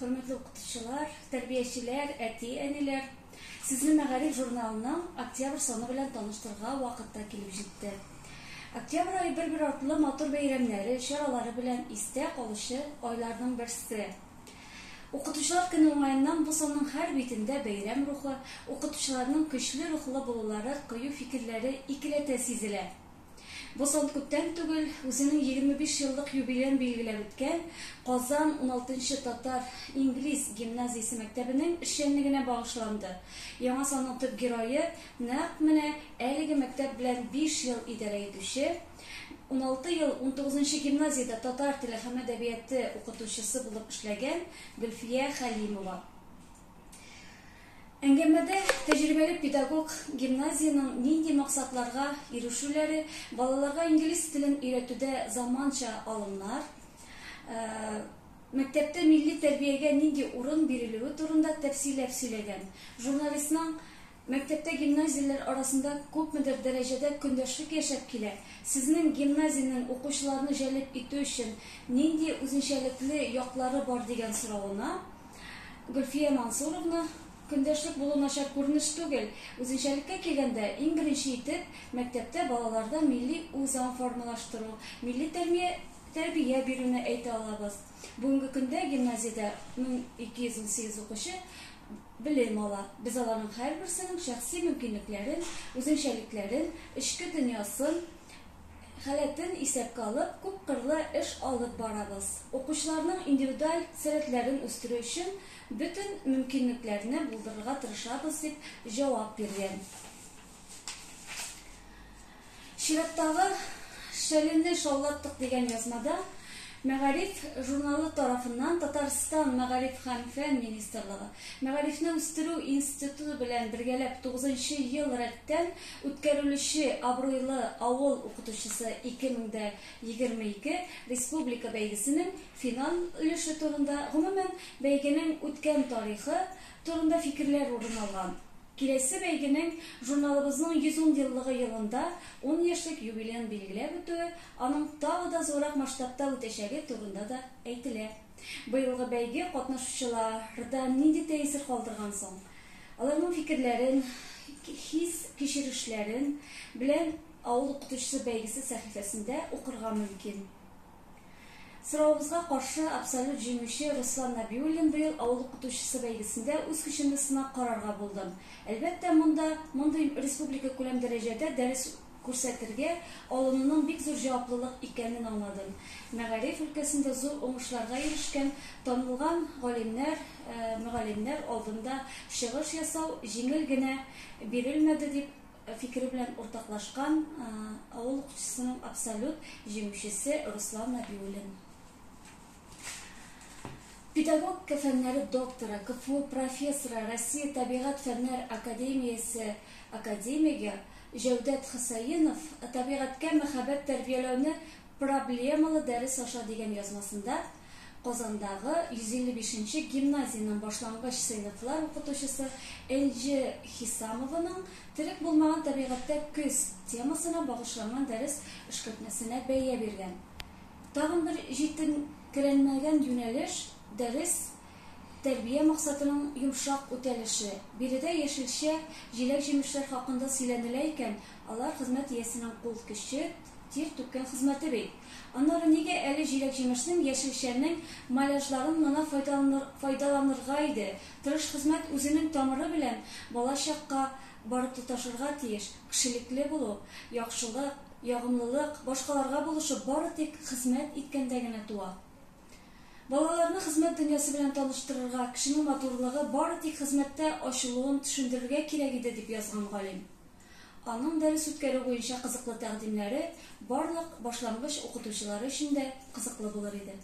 Hörmətli oxutucular, tərbiyəçilər, əti-ənilər, sizni Məğarib jurnalının oktyabr sonu bilən tanıştırğa vaqtda kilib jetdi. Oktyabr ayı bir artlı matur beyramları, şaraları bilən istək oluşu aylarının birisi. Oxutucular günü olayından bu sonun hər bitində beyram ruhu, oxutucularının güçlü ruhlu buluları, qıyı fikirləri ikilətə sizilə. Bu son küpten tügül, özünün 25 yıllık yubileyen bilgiler ötken, Qazan 16. Tatar İngiliz Gimnaziyası Mektebi'nin işenliğine bağışlandı. Yana sanın tıp giroyu, naq mine əligi mektep bilen 5 yıl idare edişi, 16 yıl 19. Gimnaziyada Tatar Dili hem Edebiyatı okutuşusu bulup işlegen Gülfiye Halimova. Әңгәмәдә тәҗрибәле педагог гимназияның нинди максатларга ирешүләре, балаларга инглиз телен өйрәтүдә заманча алымнар, мәктәптә милли тәрбиягә нинди урын бирелүе турында тәфсилләп сөйләгән. Журналистның мәктәптә гимназияләр арасында күпмедер дәрәҗәдә көндәшлек яшәп килә. Сезнең гимназияның укучыларны җәлеп итү өчен нинди үзенчәлекле яклары бар дигән соравына Гөлфия Мансуровна Көндәшлек булу начар күренеш түгел. Үзенчәлеккә килгәндә, иң беренче итеп, мәктәптә балаларда милли үзаң формалаштыру, милли тәрбия бирүне әйтә алабыз. Бүгенге көндә гимназиядә 1218 укучы белем ала. Без аларның һәрберсенең шәхси мөмкинлекләрен, үзенчәлекләрен, эчке дөньясын, халәтен исәпкә алып, күп кырлы эш алып барабыз. Укучыларның индивидуаль сәләтләрен үстерү өчен bütün mümkünlüklerini buldururga tırışabız deyip cevap beren. Şirattagı şelinde şallattık degen yazmada Məğarif jurnalı tarafından Tataristan Məğarif һәм Фән Министрлыгы Məğarifni үстерү институты белән бергәләп 9-нчы ел рәттән үткәрелүче абруйлы авыл укытучысы 2022 республика бәйгесенең финал өлеше турында, гомумән бәйгенең үткән тарихы турында фикерләр урын алган. Киләсе бәйгенең журналыбызның 110 еллыгы елында 10 яшьлек юбилеен билгеләп үтүе, аның тагы да зуррак масштабта үтәчәге турында да әйтелә. Быелгы бәйге катнашучыларда нинди тәэсир калдырган соң? Аларның фикерләрен, хис кичерешләрен белән авыл укытучысы бәйгесе сәхифәсендә укырга мөмкин. Сорауыбызга каршы абсолют җиңүче Руслан Набиуллин быел авыл укытучысы бәйгесендә үз көчен сынап карарга булды. Әлбәттә, мондый республика күләм дәрәҗәдә дәрес күрсәтергә алынуның бик зур җаваплылык икәнен аңладым. Мәгариф өлкәсендә зур уңышларга ирешкән танылган мөгаллимнәр алдында чыгыш ясау җиңел генә бирелмәде дип фикере белән уртаклашкан авыл укытучысының абсолют җиңүчесе Руслан Набиуллин. Педагог фәннәре докторы, КФУ профессоры, Россия табигать фәннәр академиясе академиги Җәүдәт Хосаинов табигатькә мәхәббәт тәрбияләүне проблемалы дәрес аша дигән язмасында Казандагы 155-нче гимназияның башлангыч сыйныфлар укытучысы Эльҗи Хисамованың терек булмаган табигатьтә күз темасына багышланган дәрес эшкәртмәсенә бәя биргән. Тагын бер җитенкерәнмәгән юнәлеш дәрес тәрбия максатының йомшак үтәлеше. Биредә яшелчә, җиләк-җимешләр хакында сөйләнелә икән, алар хезмәт иясенең кул көче, тир түккән хезмәте бит. Аннары нигә әле җиләк-җимешнең, яшелчәнең маляжларын гына файдаланырга иде? Тырыш хезмәт үзенең тамыры белән балачакка барып тоташырга тиеш. Кешелекле булу, яхшылык, ягымлылык, башкаларга булышы бары тик хезмәт иткәндә генә туа. Балаларны хезмәт дөньясы белән таныштырырга, кешенең матурлыгы бары тик хезмәттә ачылуын төшендерергә кирәк иде дип язган галим. Аның дәрес үткәрү буенча кызыклы тәкъдимнәре барлык башлангыч укытучылар өчен дә кызыклы булыр иде.